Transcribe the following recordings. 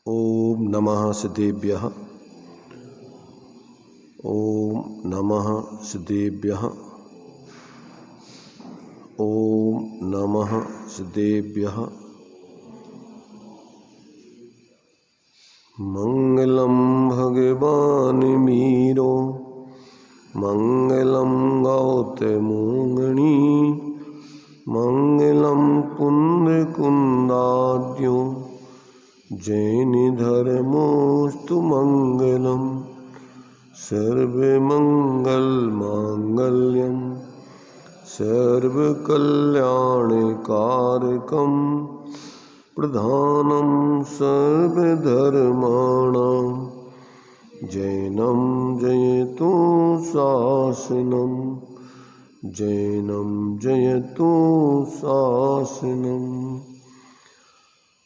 ओम नमः सिद्धेभ्यः। ओम नमः सिद्धेभ्यः। ओम नमः सिद्धेभ्यः। मंगलम भगवान मीरो मंगलम गौतमोगणी मंगलम पुण्यकुंदाद्यो जैन धर्मोस्तु मंगलम सर्वमंगल मांगल्यम सर्वकल्याणकारकम प्रधानम सर्वधर्माणां जैनं जयतु शासनं जैनं जयतु शासनं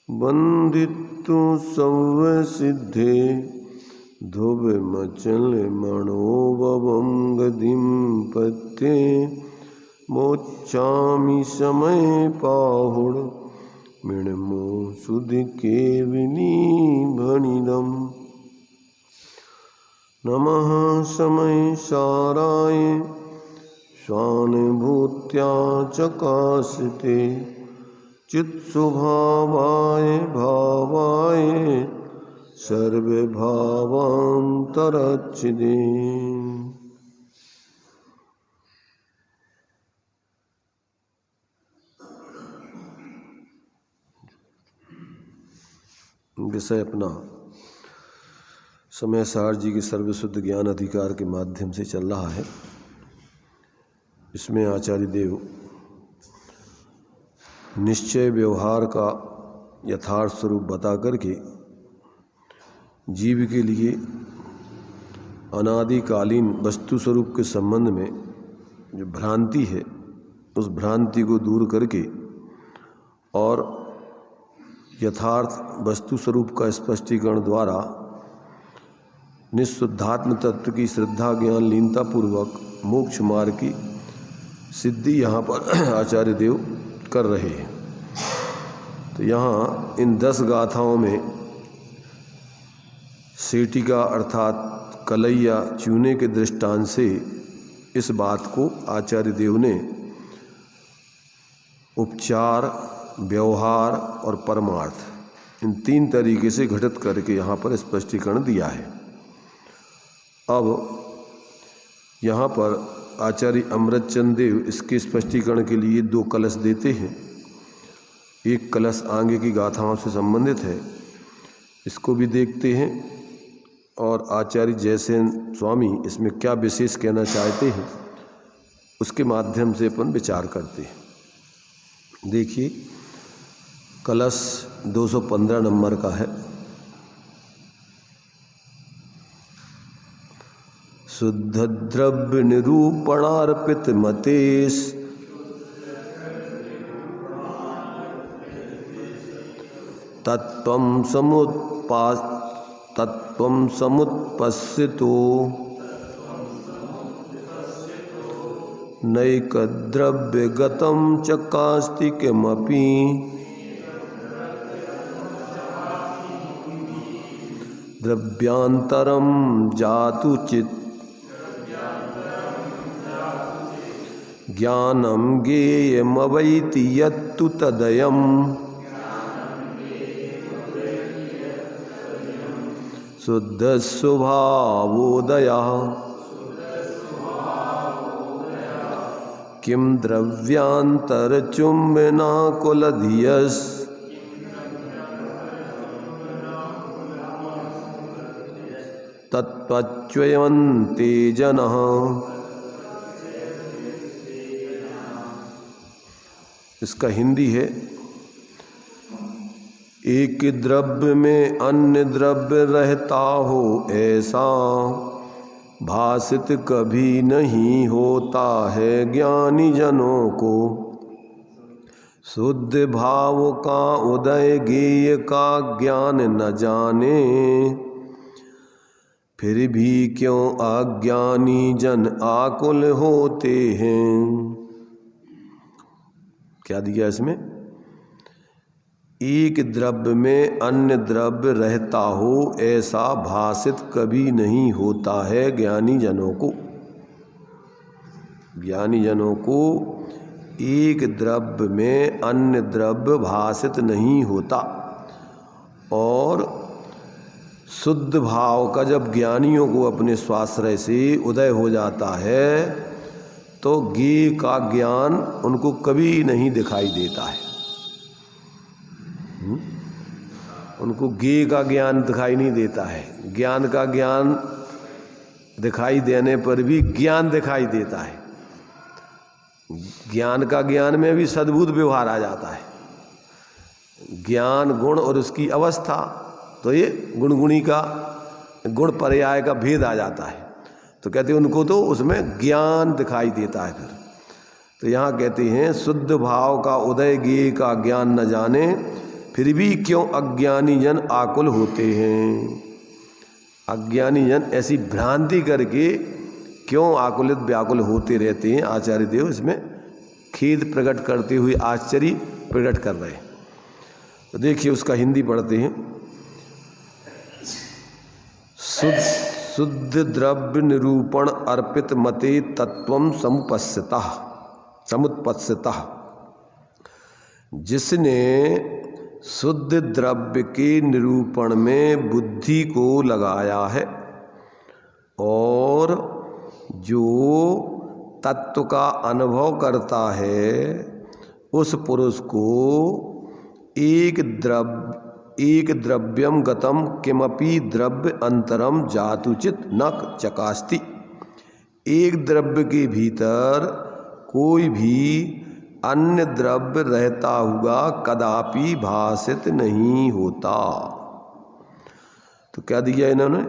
वंदितु सर्वसिद्धे ध्रुवमचलमणोभवं गतिं पत्ये मोक्षामि समय पाहुड मृण्मो सुधिकेविनीभणिदम् नमः समय साराय स्वानुभूत्या चकाशिते चित्स्वभावाय भावाय सर्वभावान्तरच्छिदे। विषय अपना समय सार जी के सर्वशुद्ध ज्ञान अधिकार के माध्यम से चल रहा है। इसमें आचार्य देव निश्चय व्यवहार का यथार्थ स्वरूप बता करके जीव के लिए अनादिकालीन वस्तु स्वरूप के संबंध में जो भ्रांति है उस भ्रांति को दूर करके और यथार्थ वस्तु स्वरूप का स्पष्टीकरण द्वारा निःशुद्धात्म तत्व की श्रद्धा ज्ञान लीनता पूर्वक मोक्ष मार्ग की सिद्धि यहाँ पर आचार्य देव कर रहे हैं। तो यहाँ इन 10 गाथाओं में सेटिका अर्थात कलैया चूने के दृष्टांत से इस बात को आचार्य देव ने उपचार, व्यवहार और परमार्थ इन 3 तरीके से घटित करके यहाँ पर स्पष्टीकरण दिया है। अब यहाँ पर आचार्य अमृतचंद देव इसके स्पष्टीकरण के लिए 2 कलश देते हैं। एक कलश आगे की गाथाओं से संबंधित है, इसको भी देखते हैं और आचार्य जयसेन स्वामी इसमें क्या विशेष कहना चाहते हैं उसके माध्यम से अपन विचार करते हैं। देखिए कलश 215 नंबर का है। शुद्ध द्रव्य निरूपणार्पित मतेश तत्वं समुत्पश्यतो नैकद्रव्यगतं च कास्ति किमपि द्रव्यांतरं जातु चित् ज्ञानं ज्ञेयमवैति यत्तु तदयम् शुद्ध स्वभावोदयः किं द्रव्यांतरचुम्बनाकुलधियस् तत्त्वच्यवन्ते जनः। इसका हिंदी है, एक द्रव्य में अन्य द्रव्य रहता हो ऐसा भासित कभी नहीं होता है ज्ञानी जनों को। शुद्ध भाव का उदय ज्ञेय का ज्ञान न जाने फिर भी क्यों अज्ञानी जन आकुल होते हैं। क्या दिया इसमें? एक द्रव्य में अन्य द्रव्य रहता हो ऐसा भासित कभी नहीं होता है ज्ञानी जनों को। ज्ञानी जनों को एक द्रव्य में अन्य द्रव्य भासित नहीं होता। और शुद्ध भाव का जब ज्ञानियों को अपने स्वाश्रय से उदय हो जाता है तो ज्ञेय का ज्ञान उनको कभी नहीं दिखाई देता है। उनको ज्ञेय का ज्ञान दिखाई नहीं देता है। ज्ञान का ज्ञान दिखाई देने पर भी ज्ञान दिखाई देता है। ज्ञान का ज्ञान में भी सद्बुद्ध व्यवहार आ जाता है। ज्ञान गुण और उसकी अवस्था, तो ये गुणगुणी का गुण पर्याय का भेद आ जाता है। तो कहते हैं उनको तो उसमें ज्ञान दिखाई देता है। फिर तो यहाँ कहते हैं शुद्ध भाव का उदय ज्ञेय का ज्ञान न जाने फिर भी क्यों अज्ञानी जन आकुल होते हैं। अज्ञानी जन ऐसी भ्रांति करके क्यों आकुलित व्याकुल होते रहते हैं। आचार्य देव इसमें खेद प्रकट करते हुए आश्चर्य प्रकट कर रहे हैं। तो देखिए उसका हिंदी पढ़ते हैं। शुद्ध द्रव्य निरूपण अर्पित मते तत्वं समुत्पत्स्यतः। जिसने शुद्ध द्रव्य के निरूपण में बुद्धि को लगाया है और जो तत्व का अनुभव करता है उस पुरुष को एक द्रव्यम गतम किमपि द्रव्य अंतरम जातुचित न चकास्ति। एक द्रव्य के भीतर कोई भी अन्य द्रव्य रहता हुआ कदापि भासित नहीं होता। तो क्या दिया इन्होंने,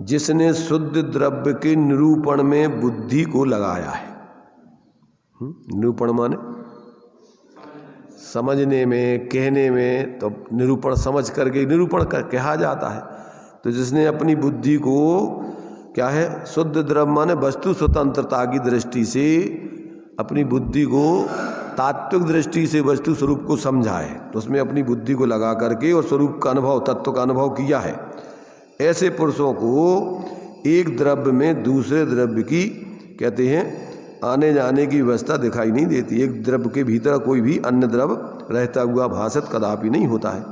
जिसने शुद्ध द्रव्य के निरूपण में बुद्धि को लगाया है। निरूपण माने समझने में, कहने में, तो निरूपण समझ करके निरूपण कहा जाता है। तो जिसने अपनी बुद्धि को क्या है, शुद्ध द्रव्य माने वस्तु स्वतंत्रता की दृष्टि से अपनी बुद्धि को तात्विक दृष्टि से वस्तु स्वरूप को समझा है, तो उसमें अपनी बुद्धि को लगा करके और स्वरूप का अनुभव, तत्व का अनुभव किया है। ऐसे पुरुषों को एक द्रव्य में दूसरे द्रव्य की कहते हैं आने जाने की व्यवस्था दिखाई नहीं देती। एक द्रव्य के भीतर कोई भी अन्य द्रव्य रहता हुआ भासत कदापि नहीं होता है।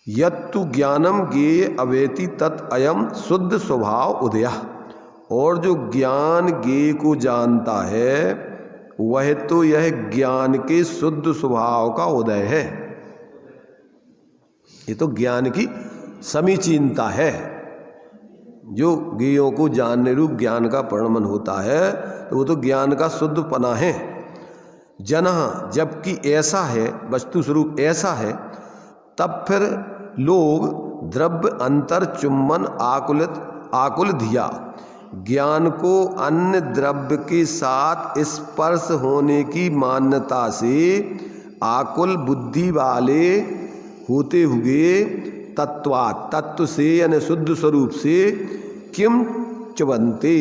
यत्तु ज्ञानम ज्ञेय अवेति तत् अयम शुद्ध स्वभाव उदया। और जो ज्ञान ज्ञेय को जानता है वह तो यह ज्ञान के शुद्ध स्वभाव का उदय है। ये तो ज्ञान की समीचीनता है। जो ज्ञेयों को जानने रूप ज्ञान का परिणमन होता है तो वो तो ज्ञान का शुद्धपना है। जनः जबकि ऐसा है, वस्तु स्वरूप ऐसा है, तब फिर लोग द्रव्य अंतर चुम्बन आकुल धिया ज्ञान को अन्य द्रव्य के साथ स्पर्श होने की मान्यता से आकुल बुद्धि वाले होते हुए तत्व से यानी शुद्ध स्वरूप से किम चुबंते,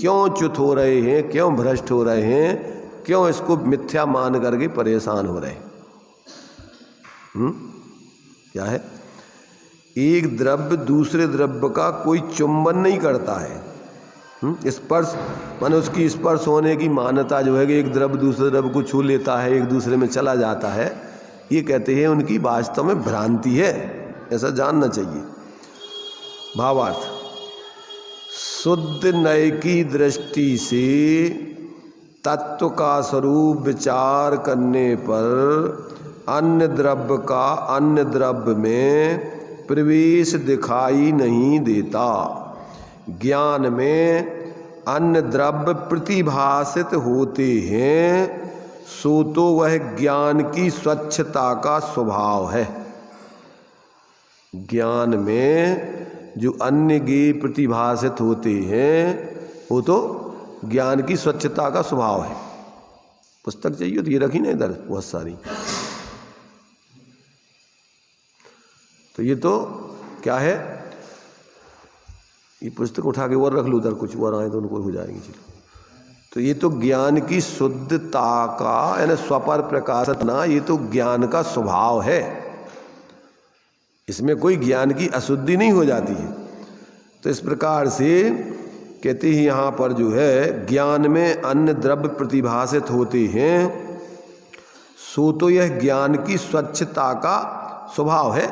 क्यों च्युत हो रहे हैं, क्यों भ्रष्ट हो रहे हैं, क्यों इसको मिथ्या मान करके परेशान हो रहे हैं। क्या है, एक द्रव्य दूसरे द्रव्य का कोई चुंबन नहीं करता है। स्पर्श माने उसकी स्पर्श होने की मान्यता जो है कि एक द्रव्य दूसरे द्रव्य को छू लेता है, एक दूसरे में चला जाता है, ये कहते हैं उनकी वास्तव में भ्रांति है। ऐसा जानना चाहिए। भावार्थ, शुद्ध नय की दृष्टि से तत्व का स्वरूप विचार करने पर अन्य द्रव्य का अन्य द्रव्य में प्रवेश दिखाई नहीं देता। ज्ञान में अन्य द्रव्य प्रतिभासित होते हैं, सो तो वह ज्ञान की स्वच्छता का स्वभाव है। ज्ञान में जो अन्य ज्ञेय प्रतिभासित होते हैं वो तो ज्ञान की स्वच्छता का स्वभाव है। पुस्तक चाहिए तो ये रखी ना इधर बहुत सारी। तो ये तो क्या है, ये पुस्तक उठा के और रख लो, उधर कुछ और आए तो उनको हो जाएंगे। चलो तो ये तो ज्ञान की शुद्धता का यानी स्वपर प्रकाशत ना, ये तो ज्ञान का स्वभाव है, इसमें कोई ज्ञान की अशुद्धि नहीं हो जाती है। तो इस प्रकार से कहते ही यहाँ पर जो है ज्ञान में अन्य द्रव्य प्रतिभाषित होते हैं, सो तो यह ज्ञान की स्वच्छता का स्वभाव है।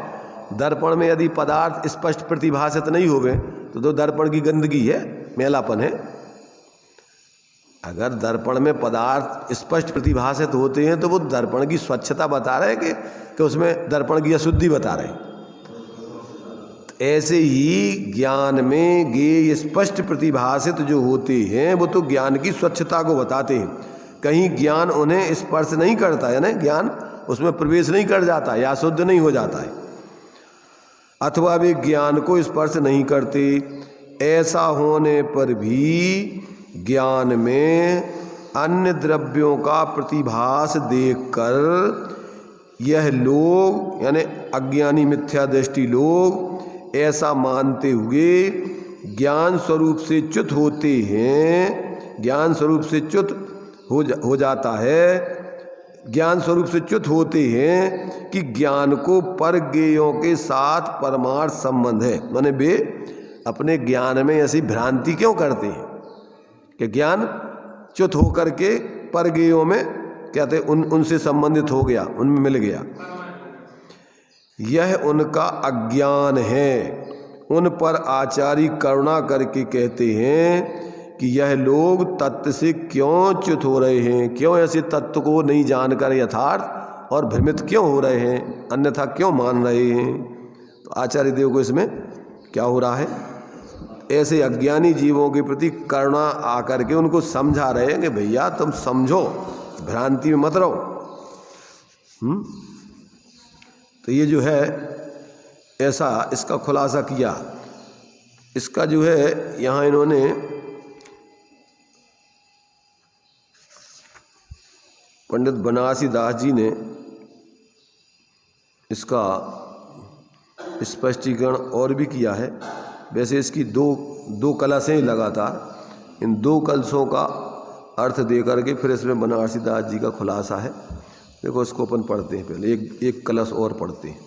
दर्पण में यदि पदार्थ स्पष्ट प्रतिभाषित नहीं होवे तो दर्पण की गंदगी है, मैलापन है। अगर दर्पण में पदार्थ स्पष्ट प्रतिभाषित होते हैं तो वो दर्पण की स्वच्छता बता रहे कि उसमें दर्पण की अशुद्धि बता रहे। ऐसे ही ज्ञान में ज्ञेय स्पष्ट प्रतिभाषित जो होते हैं वो तो ज्ञान की स्वच्छता को बताते हैं। कहीं ज्ञान उन्हें स्पर्श नहीं करता, यानी ज्ञान उसमें प्रवेश नहीं कर जाता या शुद्ध नहीं हो जाता है, अथवा वे ज्ञान को स्पर्श नहीं करते। ऐसा होने पर भी ज्ञान में अन्य द्रव्यों का प्रतिभास देखकर यह लोग यानी अज्ञानी मिथ्या दृष्टि लोग ऐसा मानते हुए ज्ञान स्वरूप से च्युत होते हैं, ज्ञान स्वरूप से च्युत हो जाता है, ज्ञान स्वरूप से च्युत होते हैं कि ज्ञान को परज्ञेयों के साथ परमार्थ संबंध है। माने वे अपने ज्ञान में ऐसी भ्रांति क्यों करते हैं कि ज्ञान च्युत होकर के परज्ञेयों में कहते उनसे संबंधित हो गया, उनमें मिल गया। यह उनका अज्ञान है। उन पर आचार्य करुणा करके कहते हैं कि यह लोग तत्व से क्यों च्युत हो रहे हैं, क्यों ऐसे तत्व को नहीं जानकर यथार्थ और भ्रमित क्यों हो रहे हैं, अन्यथा क्यों मान रहे हैं। तो आचार्य देव को इसमें क्या हो रहा है, ऐसे अज्ञानी जीवों के प्रति करुणा आकर के उनको समझा रहे हैं कि भैया तुम समझो, भ्रांति में मत रहो। तो ये जो है ऐसा इसका खुलासा किया। इसका जो है यहाँ इन्होंने पंडित बनारसी दास जी ने इसका स्पष्टीकरण और भी किया है। वैसे इसकी दो कलशें ही लगातार, इन दो कलशों का अर्थ दे करके फिर इसमें बनारसी दास जी का खुलासा है। देखो इसको अपन पढ़ते हैं, पहले एक कलश और पढ़ते हैं।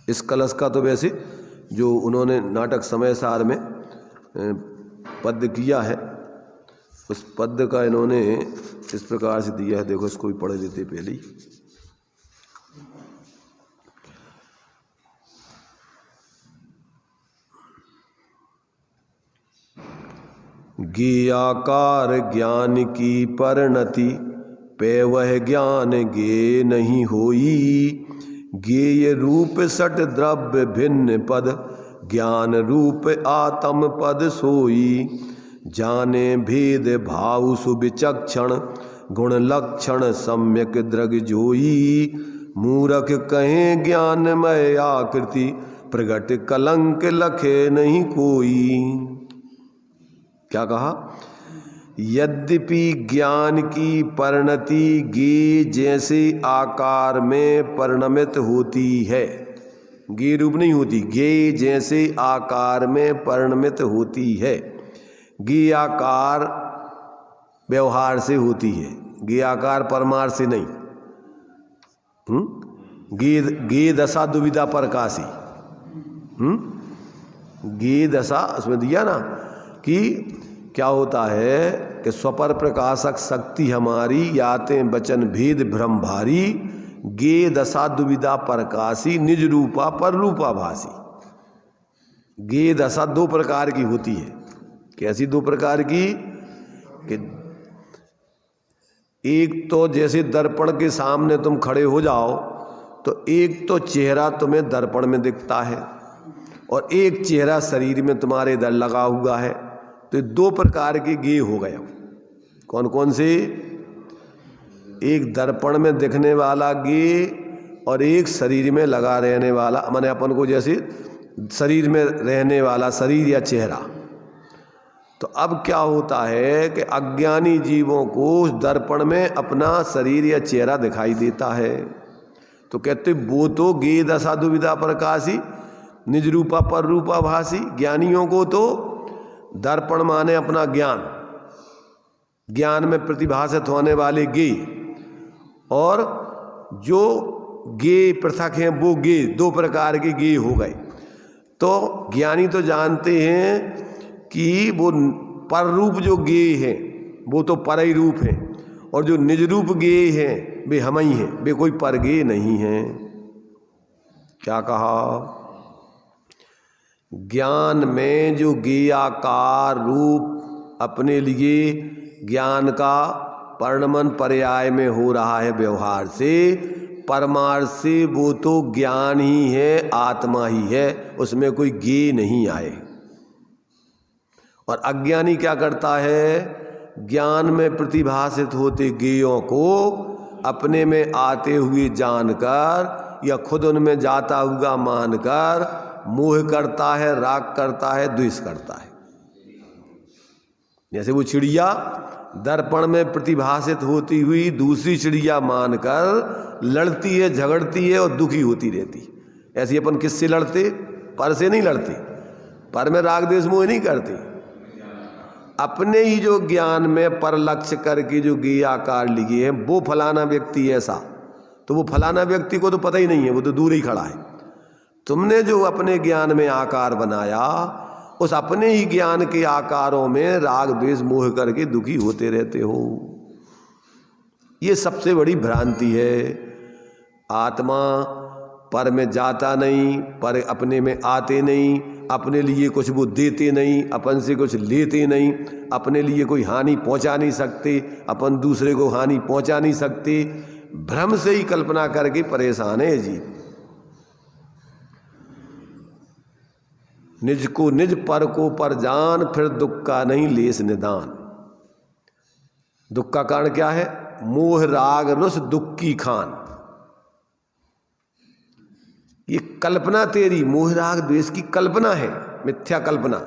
इस कलश का तो वैसे जो उन्होंने नाटक समय सार में पद्य किया है, उस पद्य का इन्होंने इस प्रकार से दिया है। देखो इसको भी पढ़ लेते पहले ही। ज्ञेयाकार ज्ञान की परिणति पे वह ज्ञान ज्ञेय नहीं होई। ज्ञेय रूप सट द्रव्य भिन्न पद ज्ञान रूप आत्म पद सोई। जाने भेद भाव सुविचक्षण गुण लक्षण सम्यक द्रग जोई। मूरख कहे ज्ञानमय आकृति प्रगट कलंक लखे नहीं कोई। क्या कहा, यद्यपि ज्ञान की परिणति ज्ञेय जैसे आकार में परिणमित होती है, ज्ञेय रूप नहीं होती, ज्ञेय जैसे आकार में परिणमित होती है। ज्ञेय आकार व्यवहार से होती है, ज्ञेय आकार परमार्थ से नहीं। ज्ञेय दशा दुविधा प्रकाशी, ज्ञेय दशा उसमें दिया ना कि क्या होता है कि स्वपर प्रकाशक शक्ति हमारी याते वचन भेद भ्रम भारी। ज्ञेय दशा दुविधा प्रकाशी निज रूपा पर रूपा भासी। ज्ञेय दशा दो प्रकार की होती है। कैसी दो प्रकार की, कि एक तो जैसे दर्पण के सामने तुम खड़े हो जाओ तो एक तो चेहरा तुम्हें दर्पण में दिखता है और एक चेहरा शरीर में तुम्हारे इधर लगा हुआ है। तो दो प्रकार के ज्ञेय हो गए। कौन कौन से, एक दर्पण में दिखने वाला ज्ञेय और एक शरीर में लगा रहने वाला, माने अपन को जैसे शरीर में रहने वाला शरीर या चेहरा। तो अब क्या होता है कि अज्ञानी जीवों को उस दर्पण में अपना शरीर या चेहरा दिखाई देता है। तो कहते वो तो ज्ञेय दशा दुविधा प्रकाशी निज रूपा पर रूपा भासी। ज्ञानियों को तो दर्पण माने अपना ज्ञान, ज्ञान में प्रतिभाषित होने वाले गे, और जो गे पृथक हैं वो गे, दो प्रकार के गे हो गए। तो ज्ञानी तो जानते हैं कि वो पर रूप जो गे हैं वो तो पर ही रूप हैं, और जो निज रूप गे हैं वे हम ही हैं, वे कोई पर गे नहीं हैं। क्या कहा? ज्ञान में जो गेयाकार रूप अपने लिए ज्ञान का पर्णमन पर्याय में हो रहा है व्यवहार से, परमार्थ से वो तो ज्ञान ही है, आत्मा ही है, उसमें कोई गे नहीं आए। और अज्ञानी क्या करता है? ज्ञान में प्रतिभाषित होते गेयों को अपने में आते हुए जानकर या खुद उनमें जाता हुआ मानकर मोह करता है, राग करता है, द्वेष करता है। जैसे वो चिड़िया दर्पण में प्रतिभाषित होती हुई दूसरी चिड़िया मानकर लड़ती है, झगड़ती है और दुखी होती रहती। ऐसे अपन किससे लड़ते? पर से नहीं लड़ते, पर में राग द्वेष मोह नहीं करते। अपने ही जो ज्ञान में पर लक्ष्य करके जो गे आकार लिए हैं, वो फलाना व्यक्ति ऐसा, तो वो फलाना व्यक्ति को तो पता ही नहीं है, वो तो दूर ही खड़ा है। तुमने जो अपने ज्ञान में आकार बनाया, उस अपने ही ज्ञान के आकारों में राग द्वेष मोह करके दुखी होते रहते हो। ये सबसे बड़ी भ्रांति है। आत्मा पर में जाता नहीं, पर अपने में आते नहीं, अपने लिए कुछ वो देते नहीं, अपन से कुछ लेते नहीं, अपने लिए कोई हानि पहुंचा नहीं सकते, अपन दूसरे को हानि पहुंचा नहीं सकते। भ्रम से ही कल्पना करके परेशान है जी। निज को निज, पर को पर जान, फिर दुख का नहीं लेस निदान। दुख का कारण क्या है? मोह राग रुस दुख की खान। ये कल्पना तेरी, मोह राग द्वेष की कल्पना है, मिथ्या कल्पना।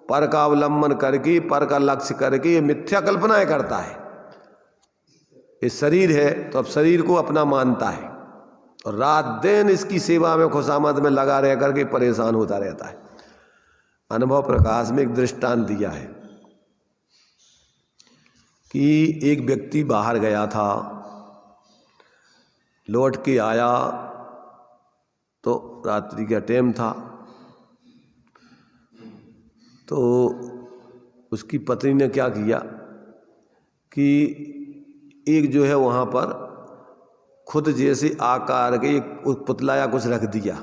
पर का अवलंबन करके, पर का लक्ष्य करके ये मिथ्या कल्पनाएं करता है। ये शरीर है तो अब शरीर को अपना मानता है, और रात दिन इसकी सेवा में खुशामद में लगा रह करके परेशान होता रहता है। अनुभव प्रकाश में एक दृष्टांत दिया है कि एक व्यक्ति बाहर गया था, लौट के आया तो रात्रि का टाइम था, तो उसकी पत्नी ने क्या किया कि एक जो है वहाँ पर खुद जैसे आकार के एक पुतला या कुछ रख दिया,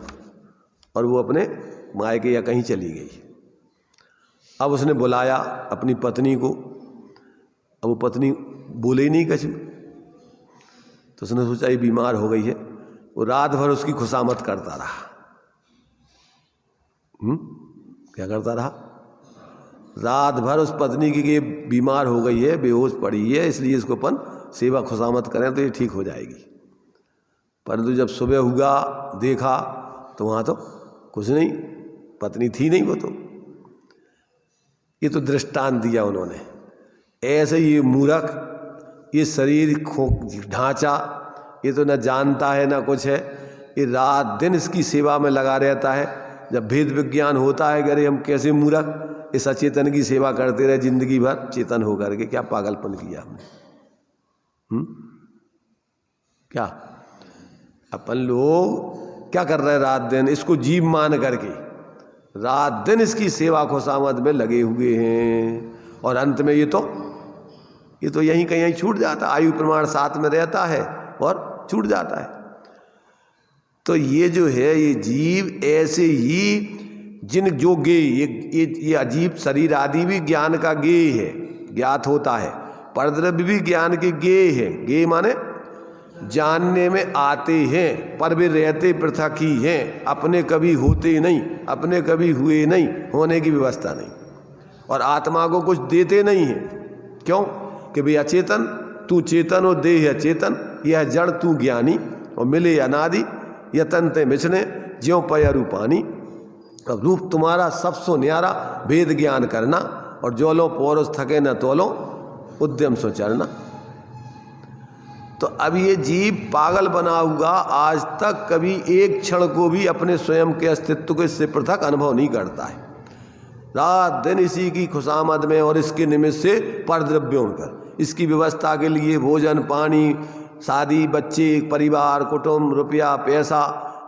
और वो अपने मायके या कहीं चली गई। अब उसने बुलाया अपनी पत्नी को, अब वो पत्नी बोले ही नहीं कुछ, तो उसने सोचा ये बीमार हो गई है। वो रात भर उसकी खुशामद करता रहा। क्या करता रहा? रात भर उस पत्नी की कि बीमार हो गई है, बेहोश पड़ी है, इसलिए इसको अपन सेवा खुशामद करें तो ये ठीक हो जाएगी। परंतु जब सुबह हुआ देखा तो वहाँ तो कुछ नहीं, पत्नी थी नहीं वो तो। ये तो दृष्टांत दिया उन्होंने। ऐसे ये मूर्ख, ये शरीर ढांचा, ये तो न जानता है न कुछ है, ये रात दिन इसकी सेवा में लगा रहता है। जब भेद विज्ञान होता है, अरे हम कैसे मूर्ख इस अचेतन की सेवा करते रहे जिंदगी भर, चेतन होकर के क्या पागलपन किया हमने। क्या अपन लोग क्या कर रहे हैं? रात दिन इसको जीव मान करके रात दिन इसकी सेवा खुशामद में लगे हुए हैं, और अंत में ये तो यहीं कहीं छूट जाता। आयु प्रमाण साथ में रहता है और छूट जाता है। तो ये जो है ये जीव ऐसे ही जिन जो गे, ये अजीब शरीर आदि भी ज्ञान का गे है, ज्ञात होता है। परद्रव्य भी ज्ञान के गे है। गे माने जानने में आते हैं, पर वे रहते पृथक ही हैं, अपने कभी होते नहीं, अपने कभी हुए नहीं, होने की व्यवस्था नहीं, और आत्मा को कुछ देते नहीं है। क्यों? कि भाई अचेतन तू चेतन और देह है चेतन, यह जड़ तू ज्ञानी, और मिले अनादि यतन ते मिछने ज्यों पय रूपानी। अब रूप तुम्हारा सबसो न्यारा, वेद ज्ञान करना, और जोलो पौरुष थके न तोलो उद्यम सो चलना। तो अब ये जीव पागल बना हुआ आज तक कभी एक क्षण को भी अपने स्वयं के अस्तित्व को इससे पृथक अनुभव नहीं करता है। रात दिन इसी की खुशामद में और इसके निमित्त से परद्रव्यों पर, इसकी व्यवस्था के लिए भोजन पानी, शादी, बच्चे, परिवार, कुटुंब, रुपया, पैसा,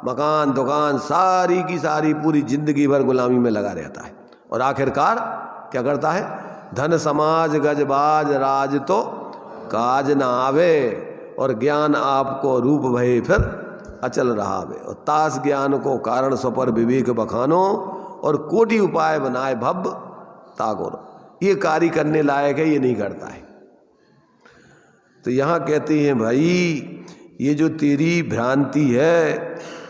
मकान, दुकान, सारी की सारी पूरी जिंदगी भर गुलामी में लगा रहता है। और आखिरकार क्या करता है? धन समाज गजबाज राज तो काज न आवे, और ज्ञान आपको रूप भये फिर अचल रहावे। और तास ज्ञान को कारण स्वपर विवेक बखानो, और कोटि उपाय बनाए भव तागोर। ये कार्य करने लायक है, ये नहीं करता है। तो यहाँ कहते हैं भाई ये जो तेरी भ्रांति है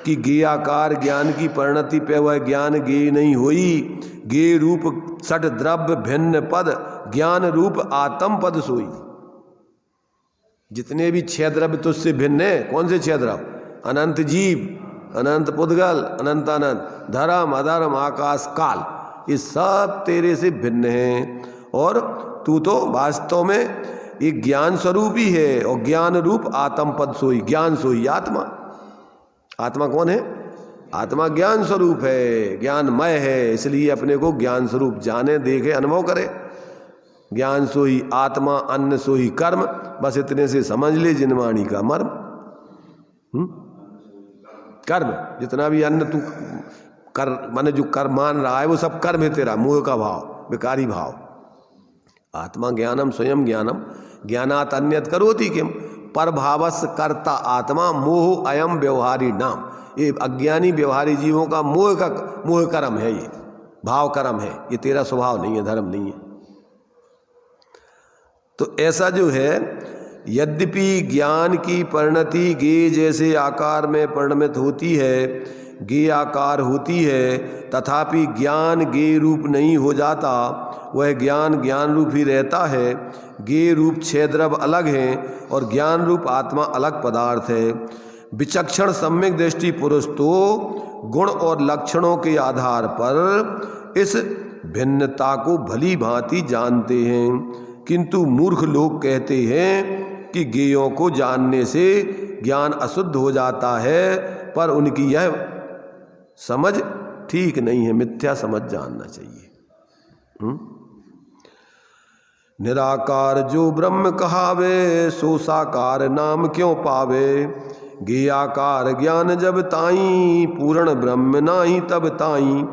कि गेयाकार ज्ञान की परिणति पे वह ज्ञान गे नहीं हुई, गे रूप सठ द्रव्य भिन्न पद ज्ञान रूप आत्म पद सोई। जितने भी 6 द्रव्य तुझसे भिन्न है, कौन से 6 द्रव्य? अनंत जीव, अनंत पुद्गल, अनंत अनंत, धर्म अधर्म आकाश काल, ये सब तेरे से भिन्न हैं। और तू तो वास्तव में एक ज्ञान स्वरूप ही है, और ज्ञान रूप आत्म पद सोई, ज्ञान सोई आत्मा। आत्मा कौन है? आत्मा ज्ञान स्वरूप है, ज्ञानमय है, इसलिए अपने को ज्ञान स्वरूप जाने, देखे, अनुभव करे। ज्ञान सोई आत्मा, अन्न सोई कर्म, बस इतने से समझ ले जिनवाणी का मर्म। कर्म, जितना भी अन्न तू कर माने जो कर्म मान रहा है वो सब कर्म है तेरा, मोह का भाव, विकारी भाव। आत्मा ज्ञानम स्वयं ज्ञानम ज्ञानात अन्यत करोति किम, पर भावस कर्ता आत्मा मोह अयम व्यवहारी नाम। ये अज्ञानी व्यवहारी जीवों का मोह कर्म है, ये भाव कर्म है, ये तेरा स्वभाव नहीं है, धर्म नहीं है। तो ऐसा जो है, यद्यपि ज्ञान की परिणति गे जैसे आकार में परिणमित होती है, गे आकार होती है, तथापि ज्ञान गे रूप नहीं हो जाता, वह ज्ञान ज्ञान रूप ही रहता है। गे रूप 6 द्रव्य अलग हैं और ज्ञान रूप आत्मा अलग पदार्थ है। विचक्षण सम्यक दृष्टि पुरुष तो गुण और लक्षणों के आधार पर इस भिन्नता को भली भांति जानते हैं, किंतु मूर्ख लोग कहते हैं कि गेयों को जानने से ज्ञान अशुद्ध हो जाता है, पर उनकी यह समझ ठीक नहीं है, मिथ्या समझ जानना चाहिए। निराकार जो ब्रह्म कहावे, सो साकार नाम क्यों पावे। गेयाकार ज्ञान जब ताई, पूर्ण ब्रह्म नाही तब ताई।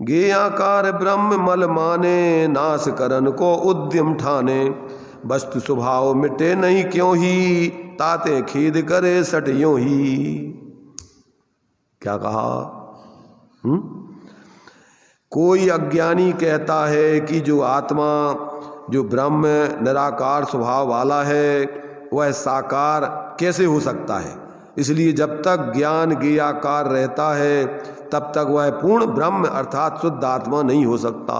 गेयाकार ब्रह्म मल माने, नाश करन को उद्यम ठाने। वस्तु स्वभाव मिटे नहीं क्यों ही, ताते खेद करे सट यूं ही। क्या कहा? कोई अज्ञानी कहता है कि जो आत्मा, जो ब्रह्म निराकार स्वभाव वाला है, वह साकार कैसे हो सकता है। इसलिए जब तक ज्ञान गेयाकार रहता है तब तक वह पूर्ण ब्रह्म अर्थात शुद्ध आत्मा नहीं हो सकता।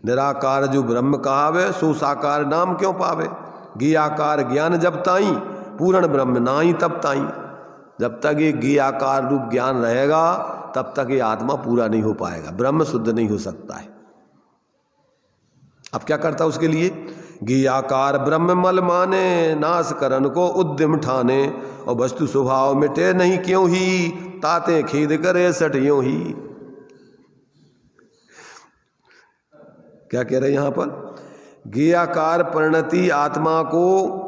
निराकार जो ब्रह्म कहावे, सो साकार नाम क्यों पावे। गेयाकार ज्ञान जब ताई, पूर्ण ब्रह्म नाही तब ताई। जब तक ये गेयाकार रूप ज्ञान रहेगा तब तक ये आत्मा पूरा नहीं हो पाएगा, ब्रह्म शुद्ध नहीं हो सकता है। अब क्या करता उसके लिए? गेयाकार ब्रह्म मल माने, नाश करन को उद्यम ठाने। और वस्तु स्वभाव मिटे नहीं क्यों ही, ताते खेद करे सट यूं ही। क्या कह रहे हैं यहां पर? गेयाकार परिणति आत्मा को,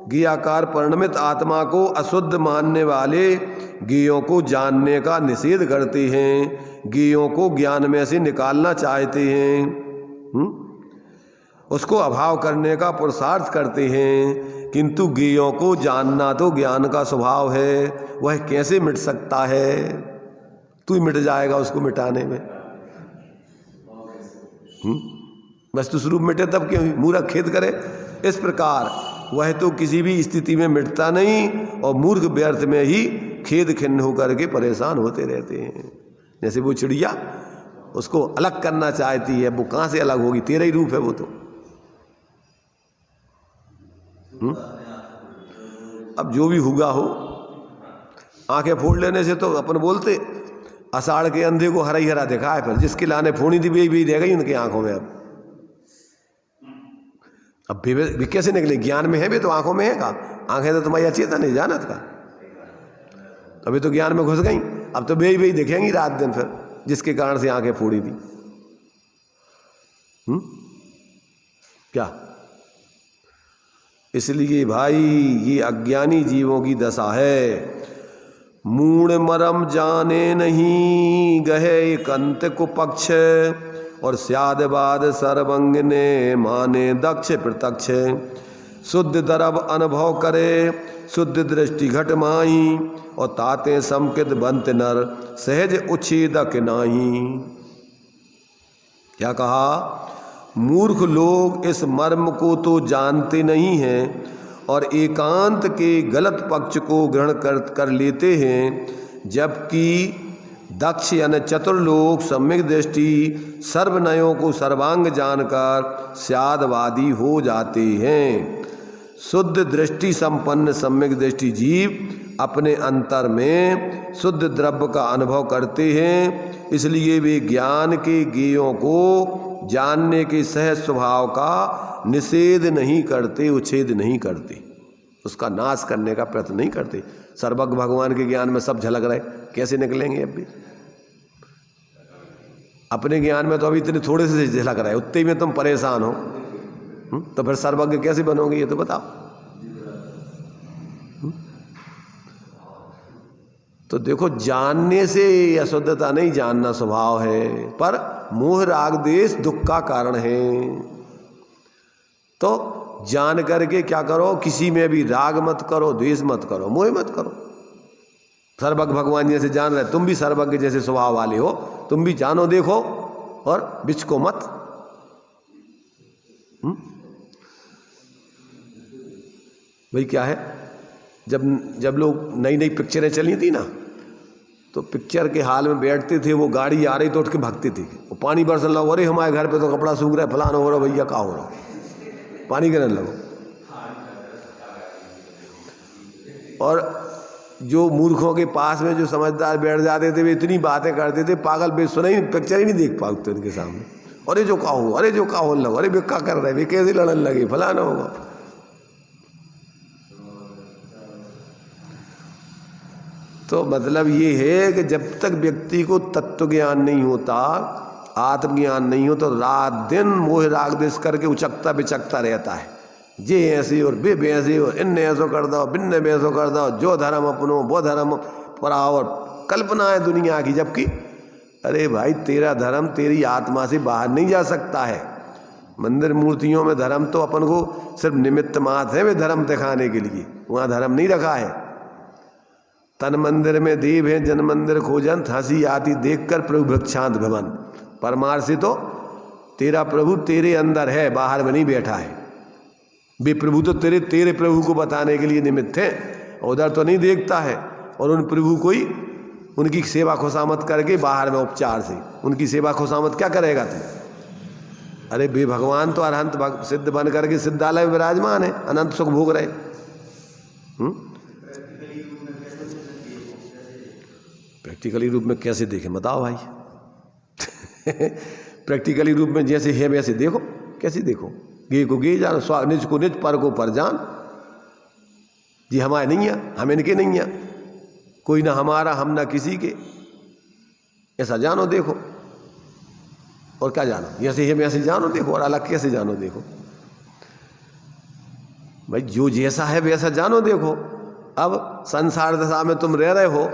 गेयाकार परिणमित आत्मा को अशुद्ध मानने वाले गेयों को जानने का निषेध करते हैं, गेयों को ज्ञान में से निकालना चाहते हैं, उसको अभाव करने का पुरुषार्थ करते हैं। किंतु गेयों को जानना तो ज्ञान का स्वभाव है, वह कैसे मिट सकता है? तू ही मिट जाएगा उसको मिटाने में। वस्तु स्वरूप मिटे तब क्यों मूर्ख खेद करे। इस प्रकार वह तो किसी भी स्थिति में मिटता नहीं, और मूर्ख व्यर्थ में ही खेद खिन्न होकर के परेशान होते रहते हैं। जैसे वो चिड़िया, उसको अलग करना चाहती है, वो कहाँ से अलग होगी? तेरा ही रूप है वो तो। अब जो भी हुआ हो, आंखें फोड़ लेने से तो अपन बोलते अषाढ़ के अंधे को हरा ही हरा देखा है, फिर जिसके लाने फोड़ी थी भी रह गई उनकी आंखों में। अब भी कैसे निकले? ज्ञान में है भी तो आंखों में है का? आंखें तो तुम्हारी अच्छी था नहीं जानत का, अभी तो ज्ञान में घुस गई। अब तो बेही बेही देखेंगी रात दिन, फिर जिसके कारण से आंखें फोड़ी थी। क्या? इसलिए भाई ये अज्ञानी जीवों की दशा है। मूढ़ मरम जाने नहीं, गहे कंत को पक्ष, और स्यादवाद सर्वंग ने माने दक्ष प्रत्यक्ष। शुद्ध दरब अनुभव करे, शुद्ध दृष्टि घट माही, और ताते समकित बंत नर, सहज उच्छेदक नाही। क्या कहा? मूर्ख लोग इस मर्म को तो जानते नहीं हैं और एकांत के गलत पक्ष को ग्रहण कर लेते हैं, जबकि दक्ष यानी चतुर लोग सम्यक दृष्टि सर्वनयों को सर्वांग जानकर स्यादवादी हो जाते हैं। शुद्ध दृष्टि संपन्न सम्यक दृष्टि जीव अपने अंतर में शुद्ध द्रव्य का अनुभव करते हैं, इसलिए वे ज्ञान के ज्ञेयों को जानने के सहज स्वभाव का निषेध नहीं करते, उच्छेद नहीं करते, उसका नाश करने का प्रयत्न नहीं करते। सर्वज्ञ भगवान के ज्ञान में सब झलक रहे, कैसे निकलेंगे? अब भी अपने ज्ञान में तो अभी इतने थोड़े से झलक रहे, उतने में तुम परेशान हो, तो फिर सर्वज्ञ कैसे बनोगे ये तो बताओ। तो देखो, जानने से अशुद्धता नहीं, जानना स्वभाव है, पर मोह राग देश दुख का कारण है। तो जान करके क्या करो? किसी में भी राग मत करो, द्वेष मत करो, मोह मत करो। सर्वज्ञ भगवान जैसे जान रहे, तुम भी सर्वज्ञ जैसे स्वभाव वाले हो, तुम भी जानो देखो और बिचको मत। भाई क्या है, जब लोग नई नई पिक्चरें चली थी ना, तो पिक्चर के हाल में बैठते थे, वो गाड़ी आ रही तो उठ के भागते थे, वो पानी बरसन लगो, अरे हमारे घर पे तो कपड़ा सूख रहा है, फलाना हो रहा, भैया क्या हो रहा, पानी गिरने लगो। और जो मूर्खों के पास में जो समझदार बैठ जाते थे, वे इतनी बातें करते थे, पागल बे सुना ही पिक्चर ही नहीं देख पाते उनके सामने। अरे जो का हो, अरे जो का हो लगो, अरे वे क्या कर रहे, वे कैसे लड़ने लगे, फलाना होगा। तो मतलब ये है कि जब तक व्यक्ति को तत्व ज्ञान नहीं होता, आत्मज्ञान नहीं हो, तो रात दिन मोह राग देश करके उचकता बिचकता रहता है। जे ऐसे और बे ऐसे और इनने ऐसो कर दो, बिन्ने बेसो कर दो, जो धर्म अपनो वो धर्म पराओ, और कल्पना है दुनिया की। जबकि अरे भाई, तेरा धर्म तेरी आत्मा से बाहर नहीं जा सकता है। मंदिर मूर्तियों में धर्म तो अपन को सिर्फ निमित्त मात्र है, वे धर्म दिखाने के लिए, वहाँ धर्म नहीं रखा है। तन मंदिर में देव है, जन मंदिर खोजन, हंसी आती देखकर प्रभु भिक्षांत भवन। परमार्थ से तो तेरा प्रभु तेरे अंदर है, बाहर में नहीं बैठा है। वे प्रभु तो तेरे प्रभु को बताने के लिए निमित्त है, उधर तो नहीं देखता है। और उन प्रभु को ही उनकी सेवा खुशामद करके बाहर में उपचार से उनकी सेवा खुशामद क्या करेगा तू? अरे बे भगवान तो अरहंत सिद्ध बन करके सिद्धालय में विराजमान है, अनंत सुख भोग रहे। प्रैक्टिकली रूप में कैसे देखें बताओ भाई? प्रैक्टिकली रूप में जैसे है वैसे देखो, कैसे देखो? गे को गे जान, निज को निज, पर को पर जान। जी हमारे नहीं है, हम इनके नहीं है, कोई ना हमारा, हम ना किसी के, ऐसा जानो देखो। और क्या जानो? जैसे है वैसे जानो देखो, और अलग कैसे जानो देखो? भाई जो जैसा है वैसा जानो देखो। अब संसार दशा में तुम रह रहे हो,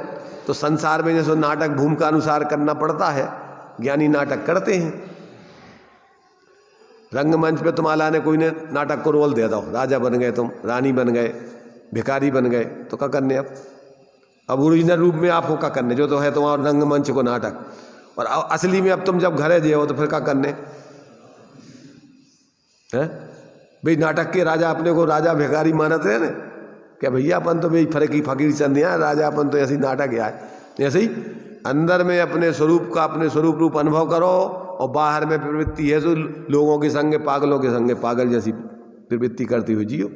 तो संसार में जैसे नाटक भूमिका अनुसार करना पड़ता है, ज्ञानी नाटक करते हैं। रंगमंच पे तुम्हारा ने कोई ने नाटक को रोल दे दो, राजा बन गए तुम, रानी बन गए, भिखारी बन गए, तो क्या करने? अब ओरिजिनल रूप में आपको क्या करने? जो तो है तुम्हारा रंगमंच को नाटक, और असली में अब तुम जब घरे जे हो तो फिर क्या करने हैं? भाई नाटक के राजा अपने को राजा भिखारी मानते हैं ना, क्या भैया अपन तो भाई फर्क फकीर चंद यहाँ, राजा अपन तो ऐसे ही नाटक है। ऐसे ही अंदर में अपने स्वरूप का, अपने स्वरूप रूप अनुभव करो, और बाहर में प्रवृत्ति है जो लोगों के संगे, पागलों के संगे पागल जैसी प्रवृत्ति करती हुई जियो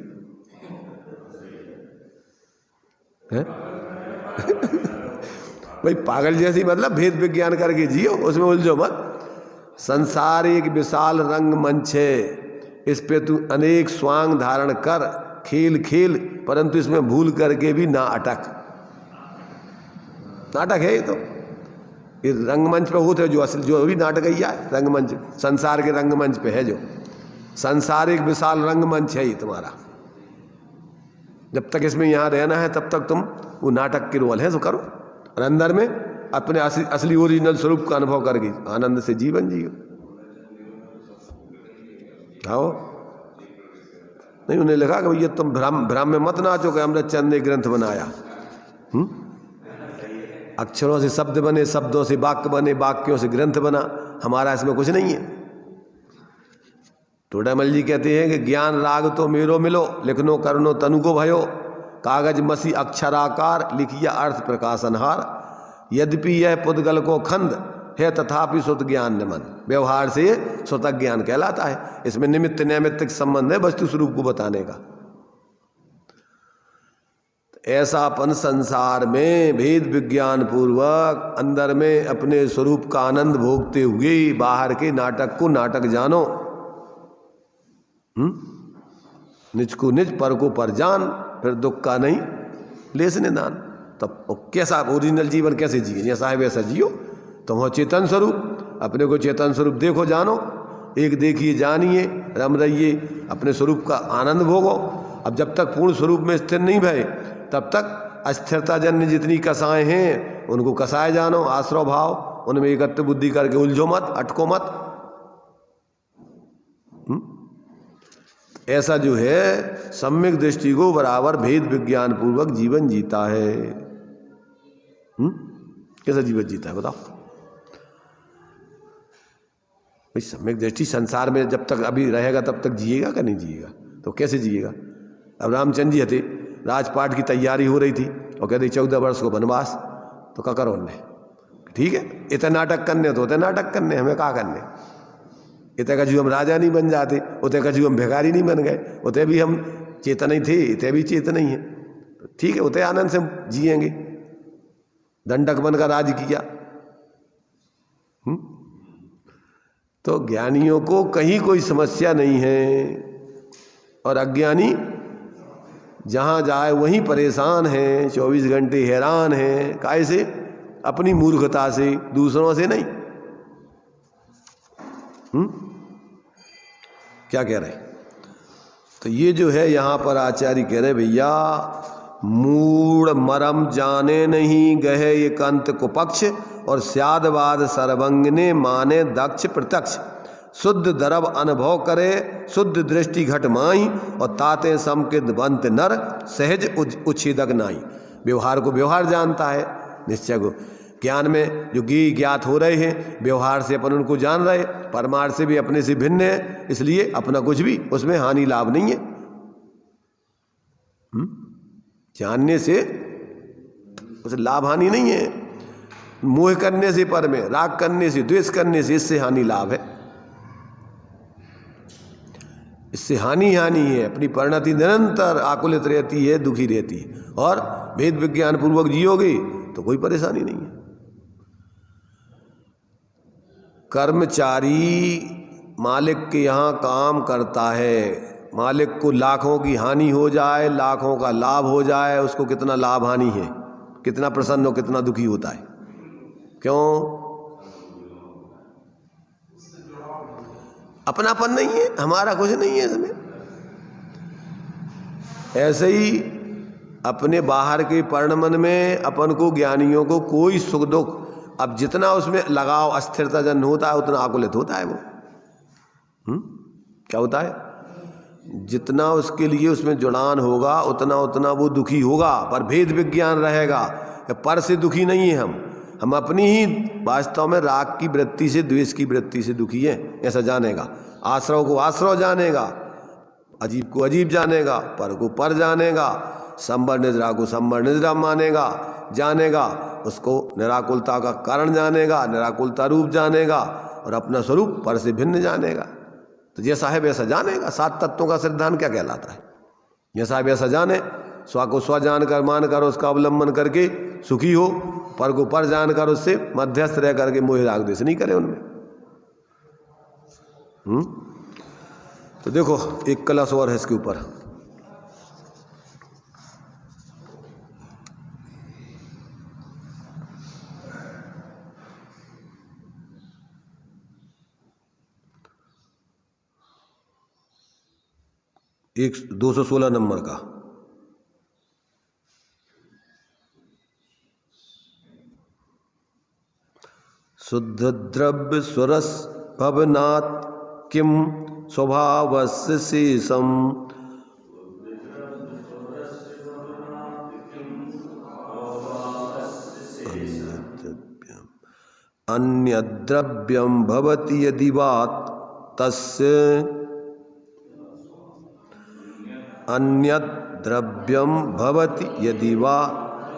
है। भाई पागल जैसी मतलब भेद विज्ञान करके जियो, उसमें उलझो मत। संसार एक विशाल रंग मंच है, इस पे तू अनेक स्वांग धारण कर, खेल खेल, परंतु इसमें भूल करके भी ना अटक। नाटक है ये रंगमंच पे होते जो असल जो भी नाटक ही है रंगमंच, संसार के रंगमंच पे है, जो सांसारिक विशाल रंगमंच है ये तुम्हारा। जब तक इसमें यहाँ रहना है तब तक तुम वो नाटक के रोल है तो करो, और अंदर में अपने असली ओरिजिनल स्वरूप का अनुभव करके आनंद से जीवन जियो। आओ नहीं, उन्हें लिखा कि भैया तुम भ्रम में मत नाचो कि अमृतचंद ने ग्रंथ बनाया। अक्षरों से शब्द बने, शब्दों से वाक्य बने, वाक्यों से ग्रंथ बना, हमारा इसमें कुछ नहीं है। टोडामल जी कहते हैं कि ज्ञान राग तो मेरो मिलो, लिखनो करनो तनु को भयो, कागज मसी अक्षराकार लिखिया अर्थ प्रकाशनहार, यद्यपि यह पुद्गल को खंड है तथापि सुत ज्ञान न मन। व्यवहार से ये स्वतः ज्ञान कहलाता है। इसमें निमित्त नैमित्तिक संबंध है वस्तु स्वरूप को बताने का। ऐसापन संसार में भेद विज्ञान पूर्वक अंदर में अपने स्वरूप का आनंद भोगते हुए बाहर के नाटक को नाटक जानो। निज को निज, पर को पर जान, फिर दुख का नहीं लेस निदान। तब कैसा ओरिजिनल जीवन कैसे जिए? जैसा है वैसा जियो। तुम हो चेतन स्वरूप, अपने को चेतन स्वरूप देखो, जानो, एक देखिए, जानिए, रम रहिए, अपने स्वरूप का आनंद भोगो। अब जब तक पूर्ण स्वरूप में स्थिर नहीं भय तब तक अस्थिरता जन्य जितनी कसाएं हैं उनको कसाए जानो, आश्रव भाव, उनमें एकत्र बुद्धि करके उलझो मत, अटको मत। ऐसा जो है सम्यक दृष्टि को बराबर भेद विज्ञान पूर्वक जीवन जीता है। कैसा जीवन जीता है बताओ भाई? सम्यक दृष्टि संसार में जब तक अभी रहेगा तब तक जिएगा का नहीं जिएगा? तो कैसे जिएगा? अब रामचंद्र जी थे, राजपाट की तैयारी हो रही थी और कहते 14 वर्ष को वनवास, तो क्या करो उनने? ठीक है, इतने नाटक करने तो उतने नाटक करने, हमें क्या करने? इतने कजू हम राजा नहीं बन जाते, उतने कजू हम भिखारी नहीं बन गए, उतने भी हम चेतन ही थे, इतने भी चेतन ही है। ठीक है, उतने आनंद से जिएंगे। दंडक बनकर राज किया। तो ज्ञानियों को कहीं कोई समस्या नहीं है, और अज्ञानी जहाँ जाए वहीं परेशान हैं, 24 घंटे हैरान हैं। काहे से? अपनी मूर्खता से, दूसरों से नहीं। क्या कह रहे? तो ये जो है यहाँ पर आचार्य कह रहे, भैया मूढ़ मरम जाने नहीं गहे ये कंत कुपक्ष, और स्यादवाद सर्वंग ने माने दक्ष प्रत्यक्ष। शुद्ध दरब अनुभव करे, शुद्ध दृष्टि घट माही, और ताते समकित बंत नर सहज उच्छेदक नाई। व्यवहार को व्यवहार जानता है, निश्चय को ज्ञान में जो ज्ञात हो रहे हैं, व्यवहार से अपन उनको जान रहे, परमार्थ से भी अपने से भिन्न है, इसलिए अपना कुछ भी उसमें हानि लाभ नहीं है। जानने से उसे लाभ हानि नहीं है। मोह करने से पर में, राग करने से, द्वेष करने से, इससे हानि लाभ है। इससे हानि है। अपनी परिणति निरंतर आकुलित रहती है, दुखी रहती है। और भेद विज्ञान पूर्वक जियोगे तो कोई परेशानी नहीं है। कर्मचारी मालिक के यहाँ काम करता है, मालिक को लाखों की हानि हो जाए, लाखों का लाभ हो जाए, उसको कितना लाभ हानि है, कितना प्रसन्न हो, कितना दुखी होता है। क्यों? अपनापन नहीं है, हमारा कुछ नहीं है इसमें। ऐसे ही अपने बाहर के परिणमन में अपन को, ज्ञानियों को कोई सुख दुख, अब जितना उसमें लगाव अस्थिरता जन होता है उतना आकुलित होता है वो। क्या होता है? जितना उसके लिए उसमें जुड़ान होगा उतना उतना वो दुखी होगा। पर भेद विज्ञान रहेगा, पर से दुखी नहीं है हम अपनी ही वास्तव में राग की वृत्ति से, द्वेष की वृत्ति से दुखी हैं, ऐसा जानेगा। आश्रव को आश्रव जानेगा, अजीब को अजीब जानेगा, पर को पर जानेगा, संबर निद्रा को संबर निद्रा मानेगा, जानेगा, उसको निराकुलता का कारण जानेगा, निराकुलता रूप जानेगा, और अपना स्वरूप पर से भिन्न जानेगा। तो जैसा है वैसा जानेगा। 7 तत्वों का सिद्धांत क्या कहलाता है? जैसा है वैसा जाने, स्व को स्व जानकर मानकर उसका अवलंबन करके सुखी हो, पर को पर जानकर उससे मध्यस्थ रह करके मोह राग द्वेष नहीं करे उनमें। तो देखो एक कलश और है इसके ऊपर। 216 नंबर का। शुद्ध द्रव्य स्वरस भवनात् किम स्वभावस्य शेषम। अन्यद्रव्यम भवति यदि वा तस्य अन्यद्रव्यम भवति यदि वा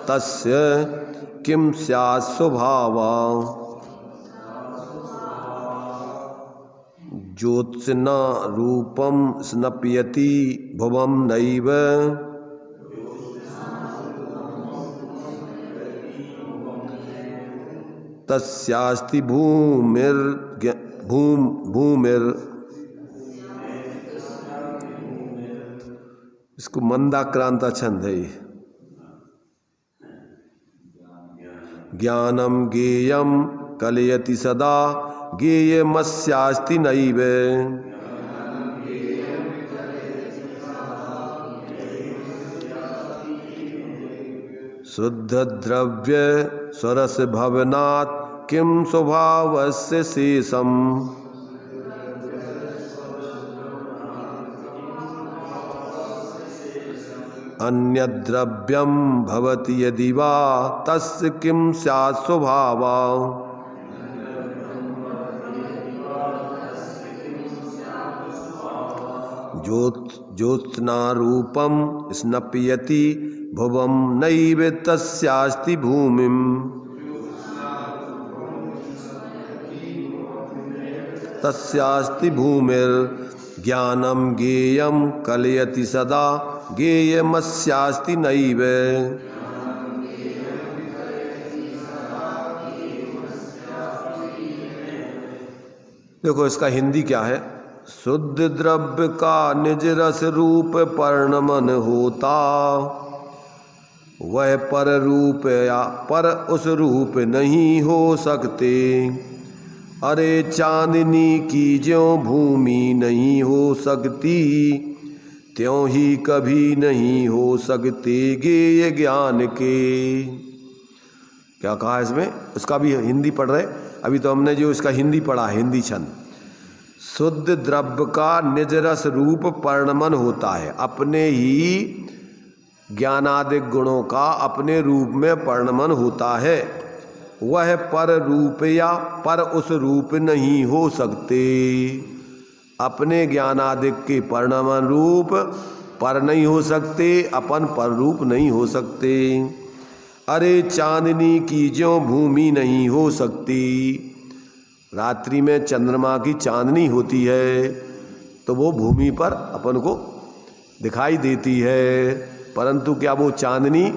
तस्य किम स्यात् स्वभावः। ज्योत्स्ना रूपम स्नपयति भवम नैव तस्यास्ति भूमिर इसको मंदाक्रांता छंद है। ज्ञानम गेयम कलयति सदा गेयमस्यास्ति नैव। शुद्ध द्रव्य स्वरस भवनात् किम स्वभावस्य शेषम। अन्यद्रव्यम भवति यदि वा तस्य किम स्यात् स्वभावः। ज्योत्स्ना रूपम स्नपयति भवम नैव तस्यास्ति भूमिम। तस्यास्ति भूमिर ज्ञानम गेयम कलयति सदा गेयमस्यास्ति नैव। देखो इसका हिंदी क्या है। शुद्ध द्रव्य का निज रस रूप पर्णमन होता, वह पर रूप या पर उस रूप नहीं हो सकते। अरे चांदनी की ज्यों भूमि नहीं हो सकती, त्यों ही कभी नहीं हो सकते गेय ज्ञान के। क्या कहा इसमें, उसका भी हिंदी पढ़ रहे। अभी तो हमने जो इसका हिंदी पढ़ा, हिंदी छंद। शुद्ध द्रव्य का निज रस रूप पर्णमन होता है, अपने ही ज्ञानादिक गुणों का अपने रूप में पर्णमन होता है। वह पर रूप या पर उस रूप नहीं हो सकते। अपने ज्ञानादिक के पर्णमन रूप पर नहीं हो सकते, अपन पर रूप नहीं हो सकते। अरे चांदनी की ज्यों भूमि नहीं हो सकती। रात्रि में चंद्रमा की चांदनी होती है तो वो भूमि पर अपन को दिखाई देती है, परंतु क्या वो चांदनी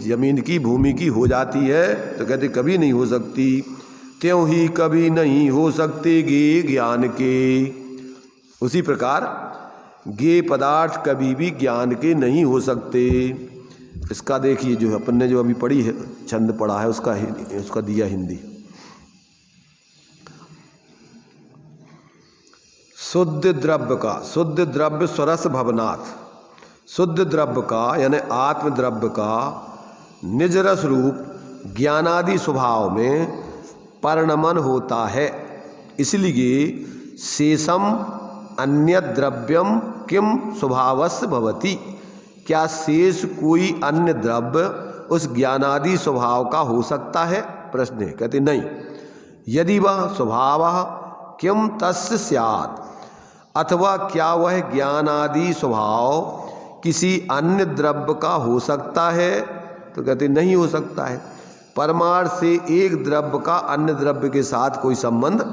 जमीन की भूमि की हो जाती है? तो कहते कभी नहीं हो सकती। त्यों ही कभी नहीं हो सकते गे ज्ञान के। उसी प्रकार गे पदार्थ कभी भी ज्ञान के नहीं हो सकते। इसका देखिए जो अपन ने जो अभी पढ़ी है छंद पढ़ा है उसका दिया हिंदी। शुद्ध द्रव्य का, शुद्ध द्रव्य स्वरस भवनात्, शुद्ध द्रव्य का यानी आत्म द्रव्य का निज रस रूप ज्ञानादि स्वभाव में परिणमन होता है। इसलिए शेषम अन्य द्रव्यम किम स्वभावस्य भवति। क्या शेष कोई अन्य द्रव्य उस ज्ञानादि स्वभाव का हो सकता है? प्रश्न है। कहते नहीं। यदि वह स्वभावः किम तस्य स्यात्, अथवा क्या वह ज्ञानादि स्वभाव किसी अन्य द्रव्य का हो सकता है? तो कहते नहीं हो सकता है। परमार्थ से एक द्रव्य का अन्य द्रव्य के साथ कोई संबंध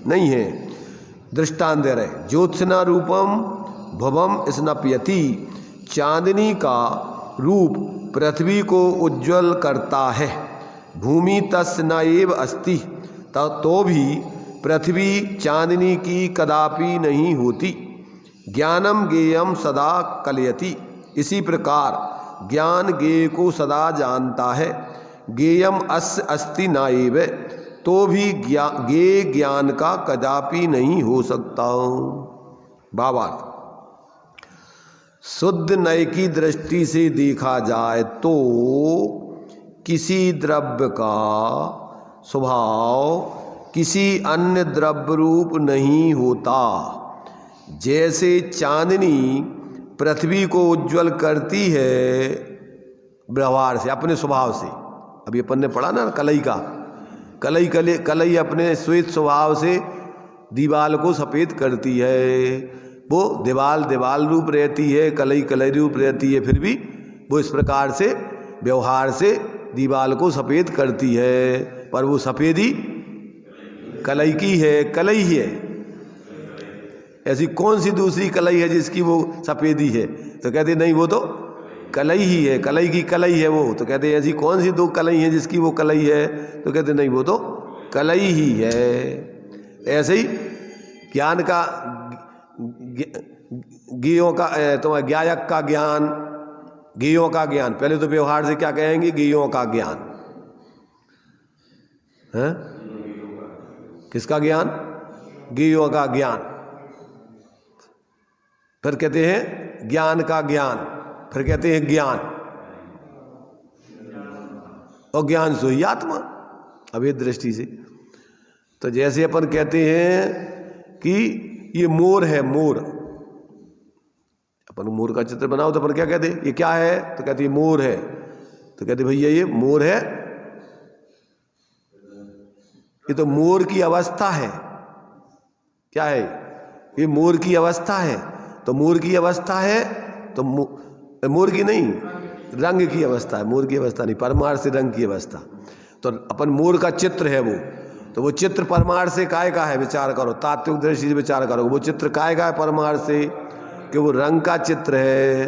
नहीं है। दृष्टांत दे रहे, ज्योत्स्ना रूपम भवम स्नपयति। चांदनी का रूप पृथ्वी को उज्ज्वल करता है। भूमि तस्य न एव अस्ति, तो भी पृथ्वी चांदनी की कदापि नहीं होती। ज्ञानम गेयम सदा कलयति। इसी प्रकार ज्ञान गेय को सदा जानता है। गेयम अस्य अस्ति नाएव, तो भी गेय ज्ञान का कदापि नहीं हो सकता। भावार्थ, शुद्ध नय की दृष्टि से देखा जाए तो किसी द्रव्य का स्वभाव किसी अन्य द्रव्य रूप नहीं होता। जैसे चांदनी पृथ्वी को उज्ज्वल करती है व्यवहार से, अपने स्वभाव से। अभी अपन ने पढ़ा ना कलई का, कलई अपने श्वेत स्वभाव से दीवाल को सफ़ेद करती है। वो दीवाल रूप रहती है, कलई रूप रहती है, फिर भी वो इस प्रकार से व्यवहार से दीवाल को सफ़ेद करती है, पर वो सफ़ेदी कलई की है, कलई ही है। ऐसी कौन सी दूसरी कलई है जिसकी वो सफ़ेदी है? तो कहते नहीं, वो तो कलई ही है, कलई की कलई है वो। तो कहते ऐसी कौन सी दो कलई है जिसकी वो कलई है? तो कहते नहीं, वो तो कलई ही है। ऐसे ही ज्ञान का, ज्ञेयों का, तुम्हारा ज्ञायक का ज्ञान, ज्ञेयों का ज्ञान, पहले तो व्यवहार से क्या कहेंगे? ज्ञेयों का ज्ञान है। किसका ज्ञान? ज्ञेयों का ज्ञान। फिर कहते हैं ज्ञान का ज्ञान, फिर कहते हैं ज्ञान, और ज्ञान सो ही आत्मा अभेद दृष्टि से। तो जैसे अपन कहते हैं कि ये मोर है, मोर, अपन मोर का चित्र बनाओ तो अपन क्या कहते? ये क्या है? तो कहते हैं मोर है। तो कहते भैया ये मोर है, ये तो मोर की अवस्था है। क्या है? ये मोर की अवस्था है। तो मोर की अवस्था है तो मोर की नहीं, रंग की अवस्था है। मोर की अवस्था नहीं, परमार्थ से रंग की अवस्था। तो अपन मोर का चित्र है वो, तो वो चित्र परमार्थ से काय का है? विचार करो, तात्विक दृष्टि से विचार करो, वो चित्र काय का है? परमार्थ से, कि वो रंग का चित्र है,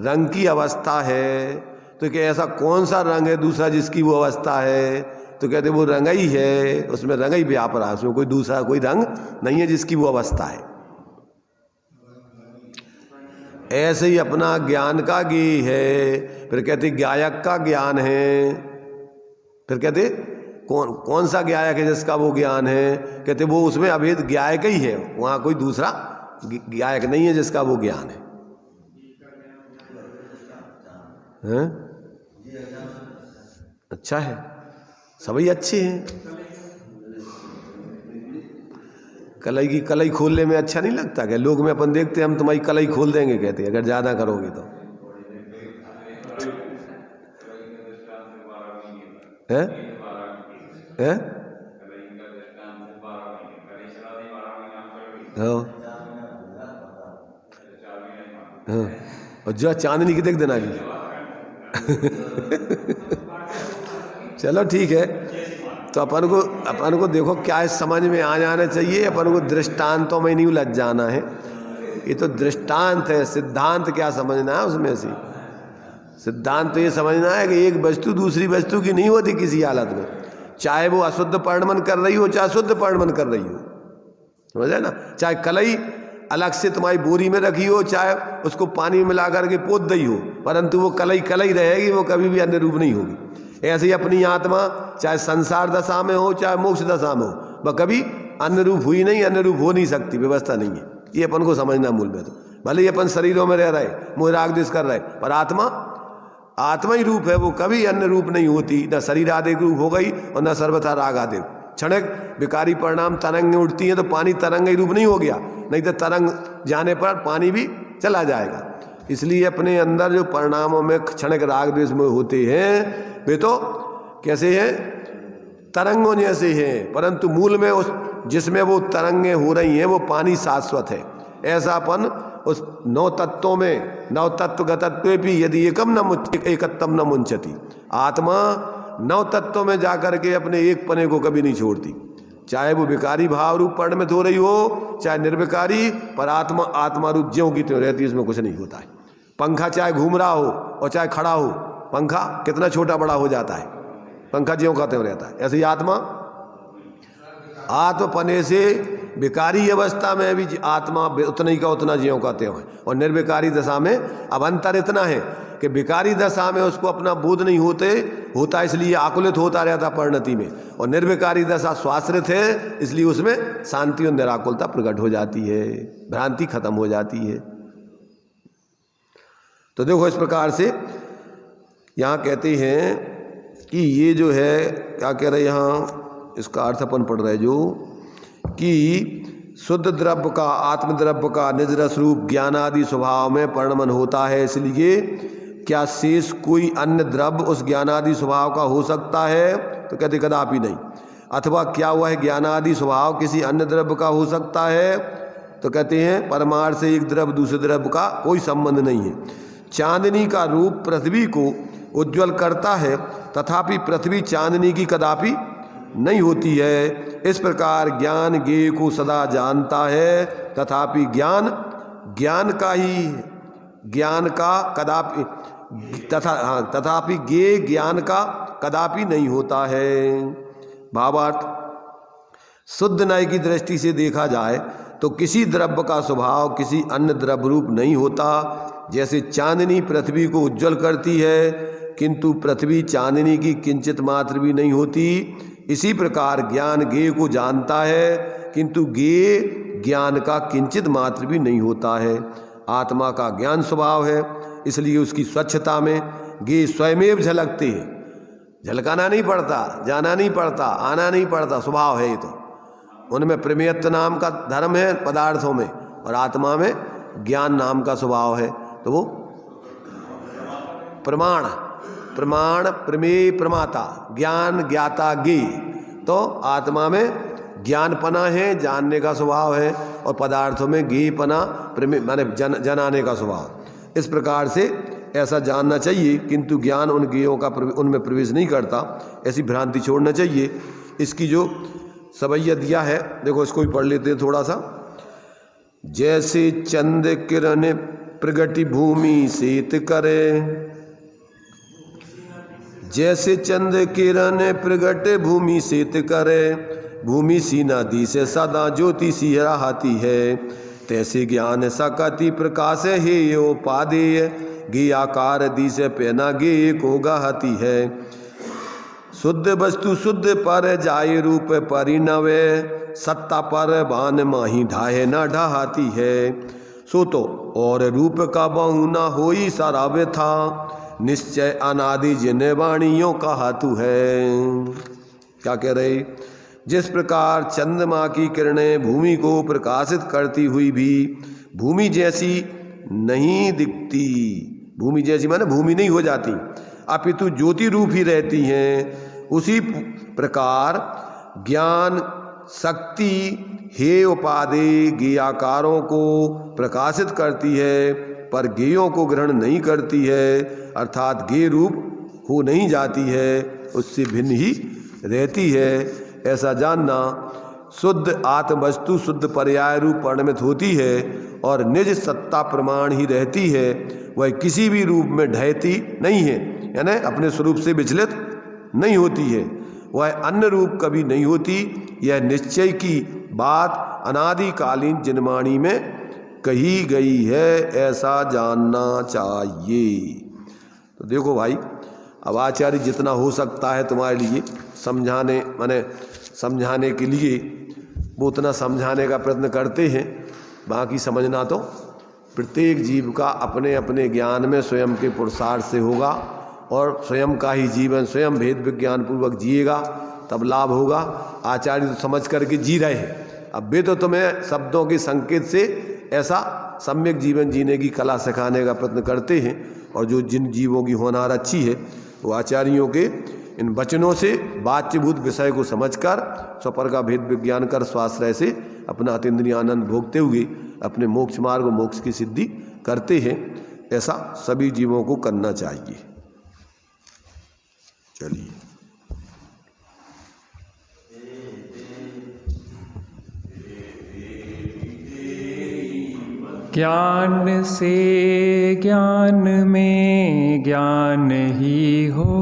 रंग की अवस्था है। तो क्या ऐसा कौन सा रंग है दूसरा जिसकी वो अवस्था है? तो कहते वो रंग ही है, उसमें रंग ही व्याप रहा है, उसमें कोई दूसरा कोई रंग नहीं है जिसकी वो अवस्था है। ऐसे ही अपना ज्ञान का ज्ञेय है। फिर कहते ज्ञायक का ज्ञान है। फिर कहते कौन सा ज्ञायक है जिसका वो ज्ञान है? कहते वो उसमें अभेद ज्ञायक ही है, वहाँ कोई दूसरा ज्ञायक नहीं है जिसका वो ज्ञान है। हैं? अच्छा है, सभी अच्छे हैं। कलई की कलई खोलने में अच्छा नहीं लगता क्या? लोग में अपन देखते हैं हम तुम्हारी कलई खोल देंगे, कहते हैं अगर ज़्यादा करोगे तो। हैं? हैं? हाँ हाँ, और जो चांदनी की देख देना की। चलो ठीक है। तो अपन को देखो क्या है, समझ में आ जाना चाहिए। अपन को दृष्टांतों में नहीं उलझ जाना है। ये तो दृष्टांत है, सिद्धांत क्या समझना है उसमें से? सिद्धांत तो ये समझना है कि एक वस्तु दूसरी वस्तु की नहीं होती किसी हालत में, चाहे वो अशुद्ध परिणमन कर रही हो चाहे शुद्ध परिणमन कर रही हो, समझे ना? चाहे कलई अलग से तुम्हारी बोरी में रखी हो, चाहे उसको पानी में मिला करके पोत दी हो, परंतु वो कलई कलई रहेगी, वो कभी भी अन्य रूप नहीं होगी। ऐसे ही अपनी आत्मा चाहे संसार दशा में हो चाहे मोक्ष दशा में हो, वह कभी अन्य रूप हुई नहीं, अन्य रूप हो नहीं सकती, व्यवस्था नहीं है। ये अपन को समझना मूल में। तो भले ही अपन शरीरों में रह रहे, मोह राग द्वेष कर रहे, पर आत्मा ही रूप है, वो कभी अन्य रूप नहीं होती। न शरीर आदि रूप हो गई और न सर्वथा राग आदि। क्षणिक विकारी परिणाम तरंगें उठती हैं तो पानी तरंग ही रूप नहीं हो गया, नहीं तो तरंग जाने पर पानी भी चला जाएगा। इसलिए अपने अंदर जो परिणामों में क्षणिक राग द्वेष में होते हैं वे तो कैसे हैं? तरंगों जैसे हैं, परंतु मूल में उस जिसमें वो तरंगें हो रही हैं वो पानी शाश्वत है। ऐसा अपन उस नौ तत्वों में, नव तत्व गतत्व भी यदि एकत्तम न मुंचती, आत्मा नौ तत्वों में जाकर के अपने एक पने को कभी नहीं छोड़ती। चाहे वो विकारी भाव रूप परिणमित हो रही हो चाहे निर्विकारी, पर आत्मा रूप ज्यों की त्यों रहती है, इसमें कुछ नहीं होता है। पंखा चाहे घूम रहा हो और चाहे खड़ा हो, पंखा कितना छोटा बड़ा हो जाता है, पंखा ज्यों का त्यों रहता है। ऐसे ही आत्मपने से विकारी अवस्था में भी आत्मा उतना ही का उतना ज्यों का त्यों है, और निर्विकारी दशा में अब अंतर इतना है कि विकारी दशा में उसको अपना बोध नहीं होता, इसलिए आकुलित होता रहता परिणति में, और निर्विकारी दशा स्वाश्रित है, इसलिए उसमें शांति और निराकुलता प्रकट हो जाती है, भ्रांति खत्म हो जाती है। तो देखो इस प्रकार से यहाँ कहते हैं कि ये जो है क्या कह रहे हैं यहाँ, इसका अर्थ अपन पढ़ रहे जो कि शुद्ध द्रव्य का, आत्म द्रव्य का निज रस रूप ज्ञान आदि स्वभाव में परिणमन होता है, इसलिए क्या शेष कोई अन्य द्रव्य उस ज्ञानादि स्वभाव का हो सकता है? तो कहते कदापि नहीं। अथवा क्या वह ज्ञानादि स्वभाव किसी अन्य द्रव्य का हो सकता है? तो कहते हैं परमार्थ से एक द्रव्य दूसरे द्रव्य का कोई संबंध नहीं है। चांदनी का रूप पृथ्वी को उज्ज्वल करता है, तथापि पृथ्वी चांदनी की कदापि नहीं होती है। इस प्रकार ज्ञान ज्ञेय को सदा जानता है, तथापि तथापि ज्ञेय ज्ञान का कदापि नहीं होता है। भावार्थ, शुद्ध न्याय की दृष्टि से देखा जाए तो किसी द्रव्य का स्वभाव किसी अन्य द्रव्य रूप नहीं होता। जैसे चांदनी पृथ्वी को उज्ज्वल करती है, किंतु पृथ्वी चांदनी की किंचित मात्र भी नहीं होती। इसी प्रकार ज्ञान ज्ञेय को जानता है, किंतु ज्ञेय ज्ञान का किंचित मात्र भी नहीं होता है। आत्मा का ज्ञान स्वभाव है, इसलिए उसकी स्वच्छता में ज्ञेय स्वयमेव झलकते हैं। झलकाना नहीं पड़ता, जाना नहीं पड़ता, आना नहीं पड़ता, स्वभाव है ये। तो उनमें प्रमेयत्व नाम का धर्म है पदार्थों में, और आत्मा में ज्ञान नाम का स्वभाव है। तो वो प्रमाण प्रमेय प्रमाता, ज्ञान ज्ञाता ज्ञेय। तो आत्मा में ज्ञानपना है, जानने का स्वभाव है, और पदार्थों में ज्ञेयपना प्रमेय माने जनाने का स्वभाव। इस प्रकार से ऐसा जानना चाहिए, किंतु ज्ञान उन ज्ञेयों का उनमें प्रवेश नहीं करता, ऐसी भ्रांति छोड़ना चाहिए। इसकी जो सवैया दिया है, देखो इसको भी पढ़ लेते हैं थोड़ा सा। जैसे चंद किरण प्रगति भूमि सेत करे, जैसे चंद किरण प्रगट भूमि सेत करे, भूमि सी नदी से सदा ज्योति सी रहती है। तैसे ज्ञान सकति प्रकाश है यो पादेय, गे आकार दी से पेना गे को गहती है। शुद्ध वस्तु शुद्ध पर जाय रूप परिणवे, सत्ता पर बान माही ढाहे न ढहाती है। सो तो और रूप का बहु न होई सरावे था, निश्चय अनादि जिन वाणियों का हाथु है। क्या कह रहे? जिस प्रकार चंद्रमा की किरणें भूमि को प्रकाशित करती हुई भी भूमि जैसी नहीं दिखती, भूमि जैसी माने भूमि नहीं हो जाती, अपितु ज्योति रूप ही रहती हैं, उसी प्रकार ज्ञान शक्ति हे उपादेय ज्ञेयाकारों को प्रकाशित करती है, पर ज्ञेयों को ग्रहण नहीं करती है, अर्थात ज्ञेय रूप हो नहीं जाती है, उससे भिन्न ही रहती है। ऐसा जानना। शुद्ध आत्म वस्तु शुद्ध पर्याय रूप परिणमित होती है और निज सत्ता प्रमाण ही रहती है, वह किसी भी रूप में ढहती नहीं है, यानी अपने स्वरूप से विचलित नहीं होती है, वह अन्य रूप कभी नहीं होती। यह निश्चय की बात अनादिकालीन जिनवाणी में कही गई है, ऐसा जानना चाहिए। तो देखो भाई, अब आचार्य जितना हो सकता है तुम्हारे लिए समझाने के लिए वो उतना समझाने का प्रयत्न करते हैं। बाकी समझना तो प्रत्येक जीव का अपने अपने ज्ञान में स्वयं के पुरुषार्थ से होगा, और स्वयं का ही जीवन स्वयं भेद विज्ञान पूर्वक जिएगा, तब लाभ होगा। आचार्य तो समझ करके जी रहे हैं, अब वे तो तुम्हें शब्दों के संकेत से ऐसा सम्यक जीवन जीने की कला सिखाने का प्रयत्न करते हैं। और जो जिन जीवों की होनहार अच्छी है, वो आचार्यों के इन वचनों से वाच्यभूत विषय को समझकर स्वपर का भेद विज्ञान कर स्वाश्रय से अपना अतीन्द्रिय आनंद भोगते हुए अपने मोक्ष मार्ग मोक्ष की सिद्धि करते हैं। ऐसा सभी जीवों को करना चाहिए। चलिए, ज्ञान से ज्ञान में ज्ञान ही हो,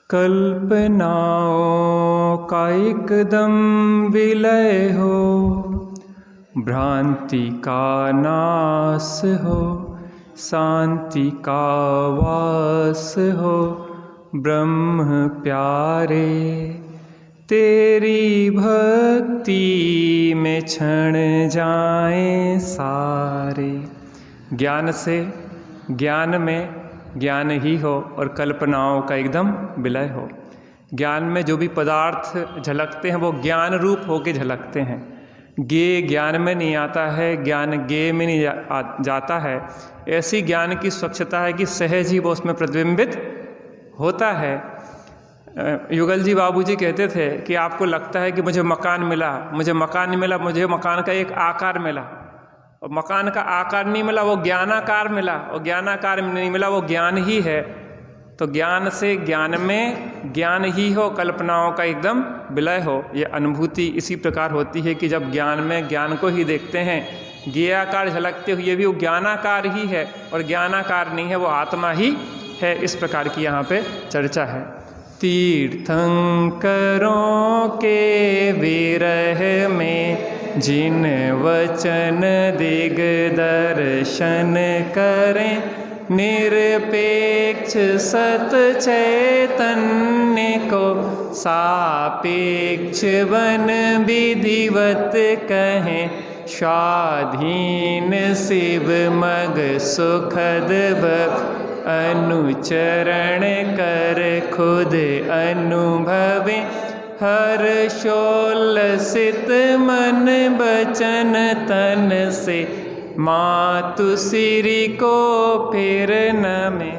कल्पनाओं का एकदम विलय हो, भ्रांति का नाश हो, शांति का वास हो। ब्रह्म प्यारे तेरी भक्ति में क्षण जाएं सारे। ज्ञान से ज्ञान में ज्ञान ही हो और कल्पनाओं का एकदम विलय हो। ज्ञान में जो भी पदार्थ झलकते हैं वो ज्ञान रूप होके झलकते हैं। ज्ञेय ज्ञान में नहीं आता है, ज्ञान ज्ञेय में नहीं जाता है। ऐसी ज्ञान की स्वच्छता है कि सहज ही वो उसमें प्रतिबिंबित होता है। युगल जी बाबूजी कहते थे कि आपको लगता है कि मुझे मकान मिला, मुझे मकान नहीं मिला, मुझे मकान का एक आकार मिला, और मकान का आकार नहीं मिला, वो ज्ञानाकार मिला, और ज्ञानाकार नहीं मिला, वो ज्ञान ही है। तो ज्ञान से ज्ञान में ज्ञान ही हो, कल्पनाओं का एकदम विलय हो। ये अनुभूति इसी प्रकार होती है कि जब ज्ञान में ज्ञान को ही देखते हैं, ज्ञेयाकार झलकते हुए भी वो ज्ञानाकार ही है, और ज्ञानाकार नहीं है, वो आत्मा ही है। इस प्रकार की यहाँ पे चर्चा है। तीर्थंकरों के विरह में जिन वचन दिग्दर्शन करें, निरपेक्ष सत चैतन्य को सापेक्ष वन विधिवत कहें। स्वाधीन शिव मग सुखद अनुचरण कर खुद अनुभवें। हर्षोल्लसित मन बचन तन से, मातु सिरि को फिर न में।